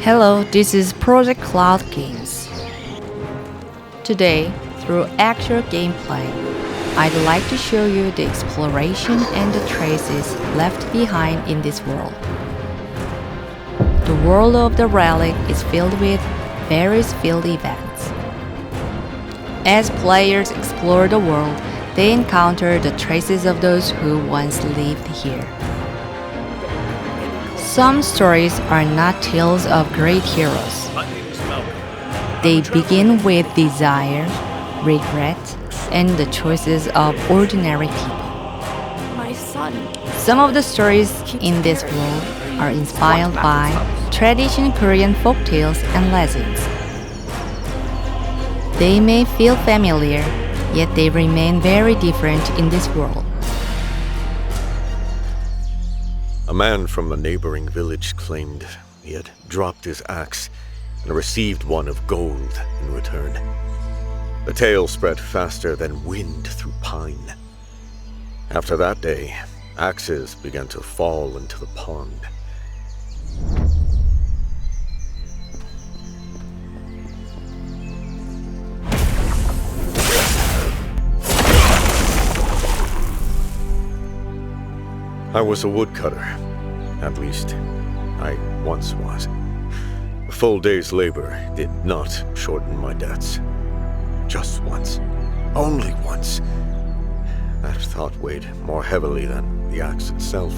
Hello, this is Project Cloud Games. Today, through actual gameplay, I'd like to show you the exploration and the traces left behind in this world. The world of the Relic is filled with various field events. As players explore the world, they encounter the traces of those who once lived here. Some stories are not tales of great heroes. They begin with desire, regret, and the choices of ordinary people. My son. Some of the stories in this world are inspired by traditional Korean folktales and legends. They may feel familiar, yet they remain very different in this world. A man from a neighboring village claimed he had dropped his axe and received one of gold in return. The tale spread faster than wind through pine. After that day, axes began to fall into the pond. I was a woodcutter. At least, I once was. A full day's labor did not shorten my debts. Just once. Only once. That thought weighed more heavily than the axe itself.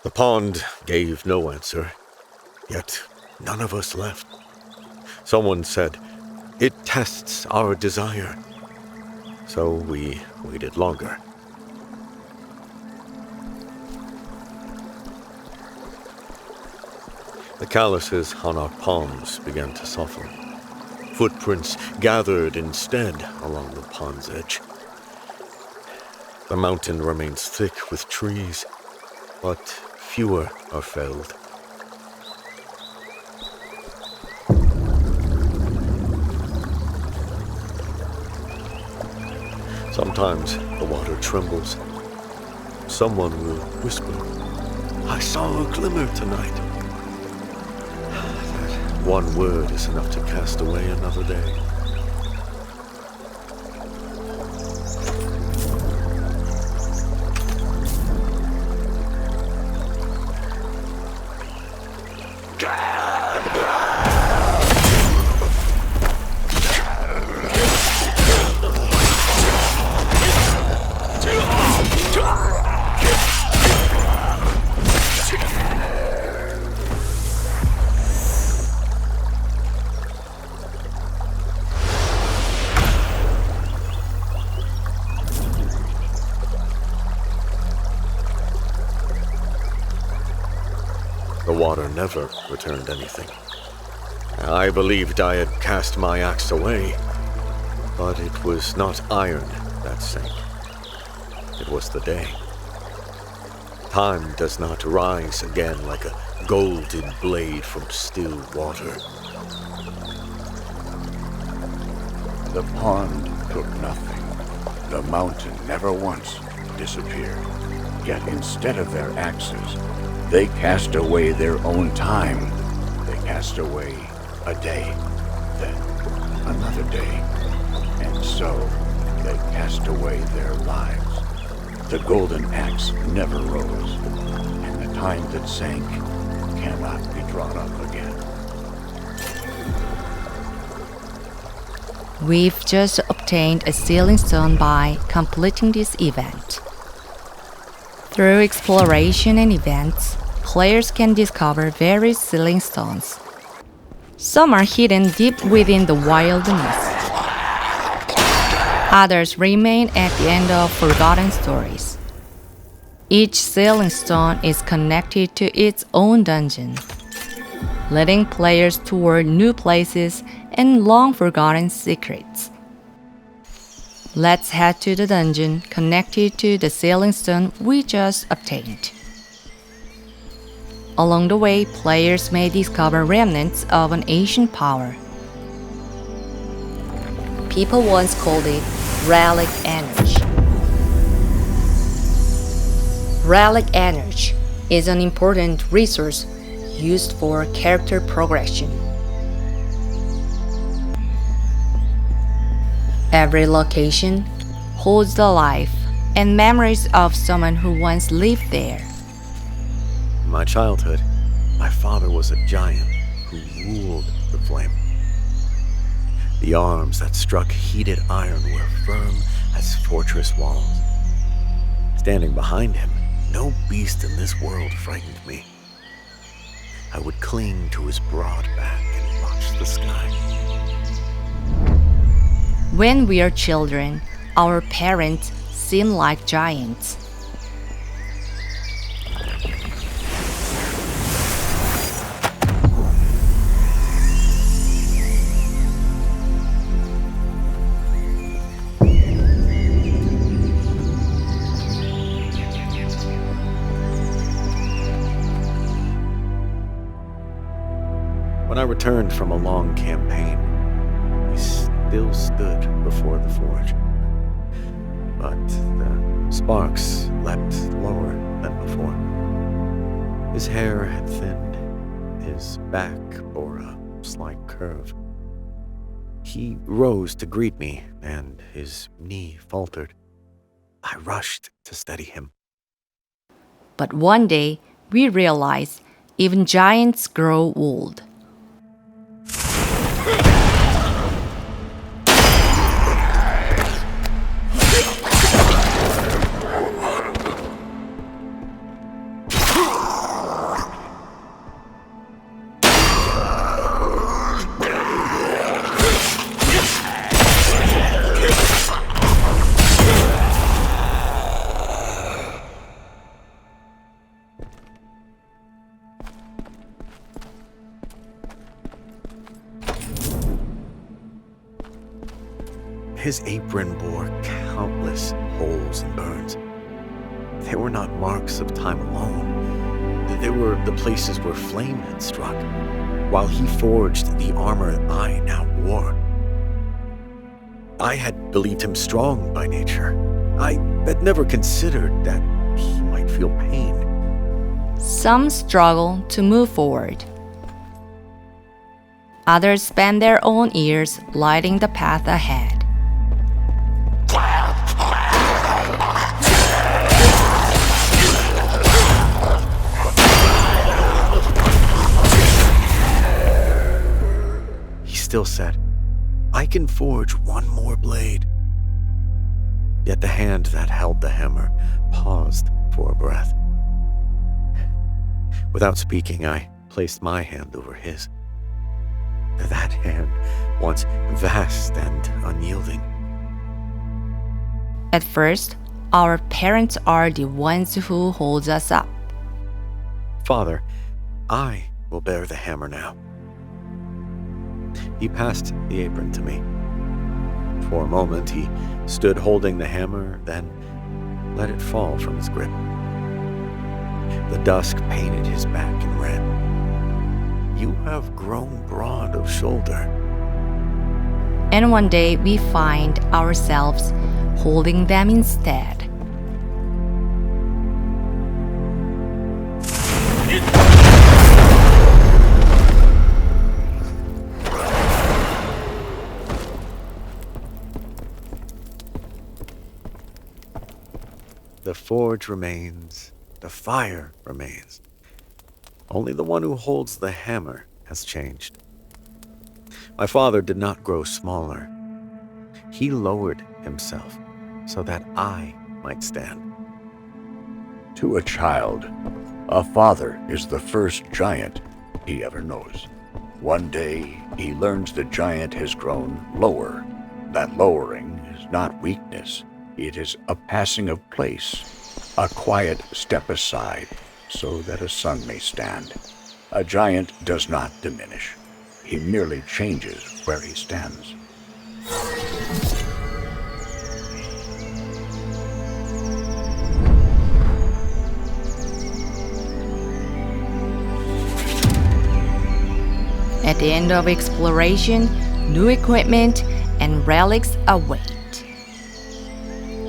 The pond gave no answer, yet none of us left. Someone said, "It tests our desire." So we waited longer. The calluses on our palms began to soften. Footprints gathered instead along the pond's edge. The mountain remains thick with trees, but fewer are felled. Sometimes the water trembles. Someone will whisper, "I saw a glimmer tonight." That one word is enough to cast away another day. The water never returned anything. I believed I had cast my axe away, but it was not iron that sank. It was the day. Time does not rise again like a golden blade from still water. The pond took nothing. The mountain never once disappeared. Yet instead of their axes, they cast away their own time. They cast away a day, then another day. And so they cast away their lives. The golden axe never rose, and the time that sank cannot be drawn up again. We've just obtained a sealing stone by completing this event. Through exploration and events, players can discover various sealing stones. Some are hidden deep within the wilderness. Others remain at the end of forgotten stories. Each sealing stone is connected to its own dungeon, leading players toward new places and long-forgotten secrets. Let's head to the dungeon connected to the sealing stone we just obtained. Along the way, players may discover remnants of an ancient power. People once called it relic energy. Relic energy is an important resource used for character progression. Every location holds the life and memories of someone who once lived there. In my childhood, my father was a giant who ruled the flame. The arms that struck heated iron were firm as fortress walls. Standing behind him, no beast in this world frightened me. I would cling to his broad back and watch the sky. When we are children, our parents seem like giants. When I returned from a long campaign, he still stood before the forge. But the sparks leapt lower than before. His hair had thinned, his back bore a slight curve. He rose to greet me, and his knee faltered. I rushed to steady him. But one day, we realized even giants grow old. His apron bore countless holes and burns. They were not marks of time alone. They were the places where flame had struck, while he forged the armor I now wore. I had believed him strong by nature. I had never considered that he might feel pain. Some struggle to move forward. Others spend their own years lighting the path ahead. He still said, "I can forge one more blade." Yet the hand that held the hammer paused for a breath. Without speaking, I placed my hand over his. That hand, once vast and unyielding. At first, our parents are the ones who hold us up. "Father, I will bear the hammer now." He passed the apron to me. For a moment, he stood holding the hammer, then let it fall from his grip. The dusk painted his back in red. "You have grown broad of shoulder." And one day we find ourselves holding them instead. The forge remains, the fire remains. Only the one who holds the hammer has changed. My father did not grow smaller. He lowered himself so that I might stand. To a child, a father is the first giant he ever knows. One day, he learns the giant has grown lower. That lowering is not weakness. It is a passing of place, a quiet step aside so that a son may stand. A giant does not diminish. He merely changes where he stands. At the end of exploration, new equipment and relics await.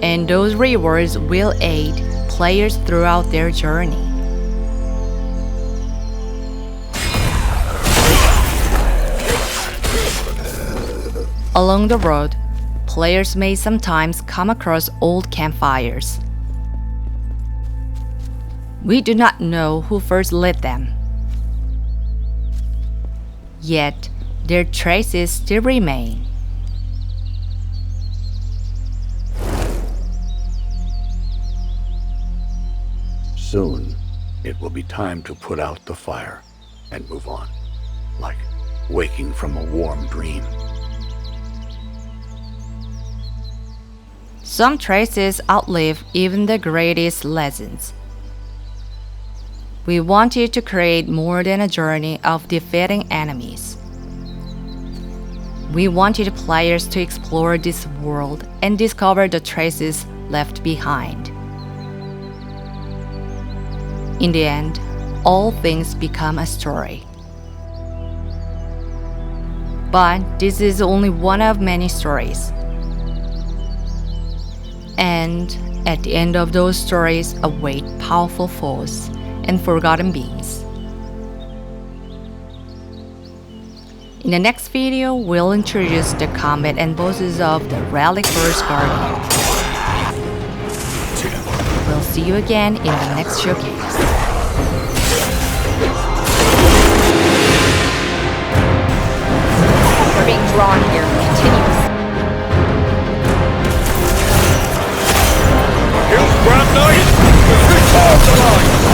And those rewards will aid players throughout their journey. Along the road, players may sometimes come across old campfires. We do not know who first lit them. Yet, their traces still remain. Soon, it will be time to put out the fire and move on, like waking from a warm dream. Some traces outlive even the greatest legends. We wanted to create more than a journey of defeating enemies. We wanted players to explore this world and discover the traces left behind. In the end, all things become a story. But this is only one of many stories. And at the end of those stories await powerful foes and forgotten beings. In the next video, we'll introduce the combat and bosses of the Relic First Guardian. We'll see you again in the next showcase. We're being drawn here. Continuous. Here's Brand Knight! Return the line!